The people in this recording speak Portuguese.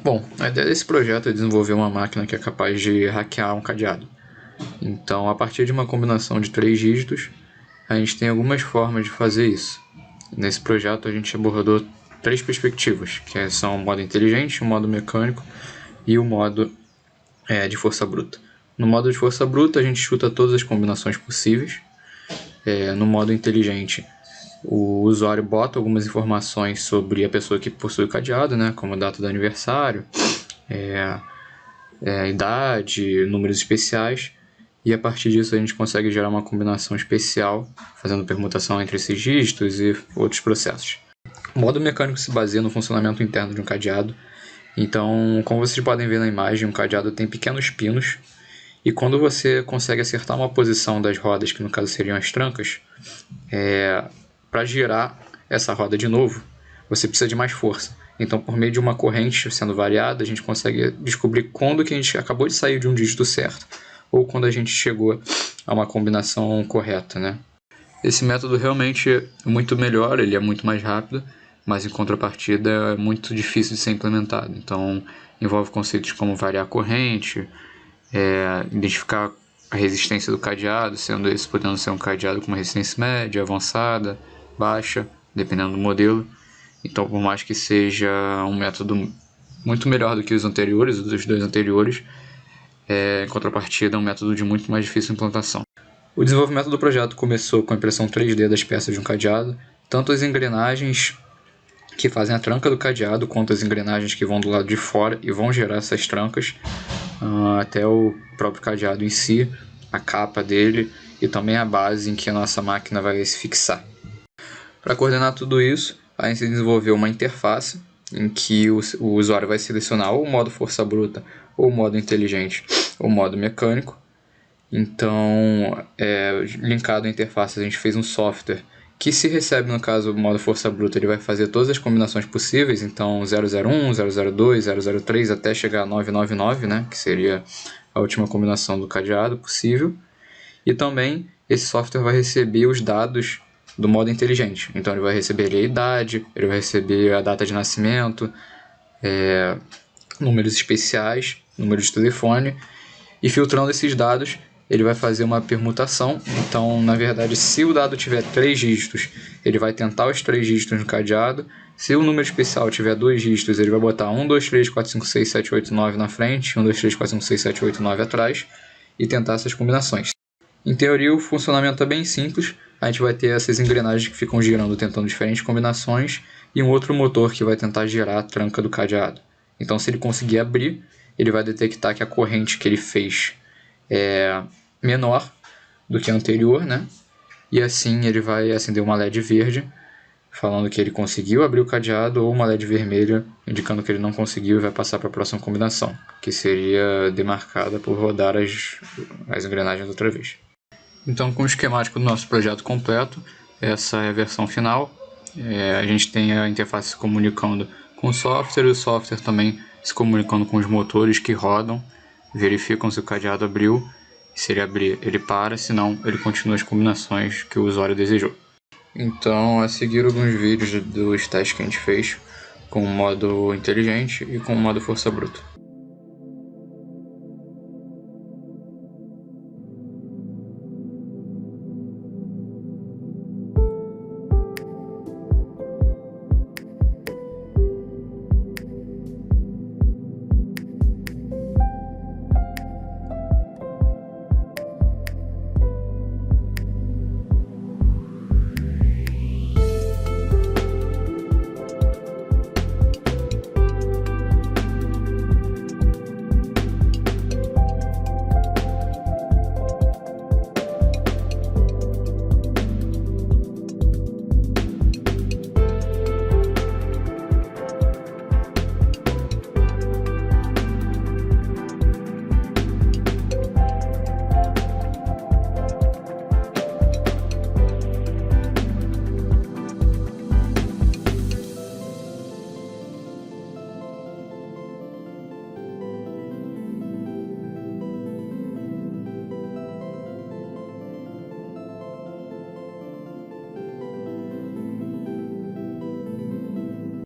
Bom, a ideia desse projeto é desenvolver uma máquina que é capaz de hackear um cadeado. Então, a partir de uma combinação de 3 dígitos, a gente tem algumas formas de fazer isso. Nesse projeto a gente abordou 3 perspectivas, que são o modo inteligente, o modo mecânico e o modo de força bruta. No modo de força bruta a gente chuta todas as combinações possíveis. No modo inteligente, o usuário bota algumas informações sobre a pessoa que possui o cadeado, né, como data do aniversário, idade, números especiais, e a partir disso a gente consegue gerar uma combinação especial, fazendo permutação entre esses dígitos e outros processos. O modo mecânico se baseia no funcionamento interno de um cadeado. Então, como vocês podem ver na imagem, um cadeado tem pequenos pinos, e quando você consegue acertar uma posição das rodas, que no caso seriam as trancas, para girar essa roda de novo, você precisa de mais força. Então, por meio de uma corrente sendo variada, a gente consegue descobrir quando que a gente acabou de sair de um dígito certo, ou quando a gente chegou a uma combinação correta, né? Esse método realmente é muito melhor, ele é muito mais rápido, mas em contrapartida é muito difícil de ser implementado. Então, envolve conceitos como variar a corrente, identificar a resistência do cadeado, sendo esse podendo ser um cadeado com uma resistência média, avançada, baixa, dependendo do modelo. Então, por mais que seja um método muito melhor do que os anteriores, dos 2 anteriores, em contrapartida é um método de muito mais difícil implantação. O desenvolvimento do projeto começou com a impressão 3D das peças de um cadeado, tanto as engrenagens que fazem a tranca do cadeado, quanto as engrenagens que vão do lado de fora e vão gerar essas trancas, até o próprio cadeado em si, a capa dele e também a base em que a nossa máquina vai se fixar. Para coordenar tudo isso, a gente desenvolveu uma interface em que o usuário vai selecionar ou o modo força bruta, ou o modo inteligente, ou o modo mecânico. Então, linkado à interface, a gente fez um software que, se recebe, no caso, o modo força bruta, ele vai fazer todas as combinações possíveis, então 001, 002, 003 até chegar a 999, né, que seria a última combinação do cadeado possível. E também esse software vai receber os dados do modo inteligente, então ele vai receber a idade, ele vai receber a data de nascimento, números especiais, número de telefone, e filtrando esses dados ele vai fazer uma permutação. Então, na verdade, se o dado tiver 3 dígitos, ele vai tentar os 3 dígitos no cadeado. Se o número especial tiver 2 dígitos, ele vai botar 1, 2, 3, 4, 5, 6, 7, 8, 9 na frente, 1, 2, 3, 4, 5, 6, 7, 8, 9 atrás, e tentar essas combinações. Em teoria, o funcionamento é bem simples. A gente vai ter essas engrenagens que ficam girando tentando diferentes combinações, e um outro motor que vai tentar girar a tranca do cadeado. Então, se ele conseguir abrir, ele vai detectar que a corrente que ele fez é menor do que a anterior, né? E assim ele vai acender uma LED verde falando que ele conseguiu abrir o cadeado, ou uma LED vermelha indicando que ele não conseguiu e vai passar para a próxima combinação, que seria demarcada por rodar as engrenagens outra vez. Então, com o esquemático do nosso projeto completo, essa é a versão final. A gente tem a interface se comunicando com o software, e o software também se comunicando com os motores que rodam, verificam se o cadeado abriu. Se ele abrir, ele para, se não, ele continua as combinações que o usuário desejou. Então, a seguir alguns vídeos dos testes que a gente fez com o modo inteligente e com o modo força bruta.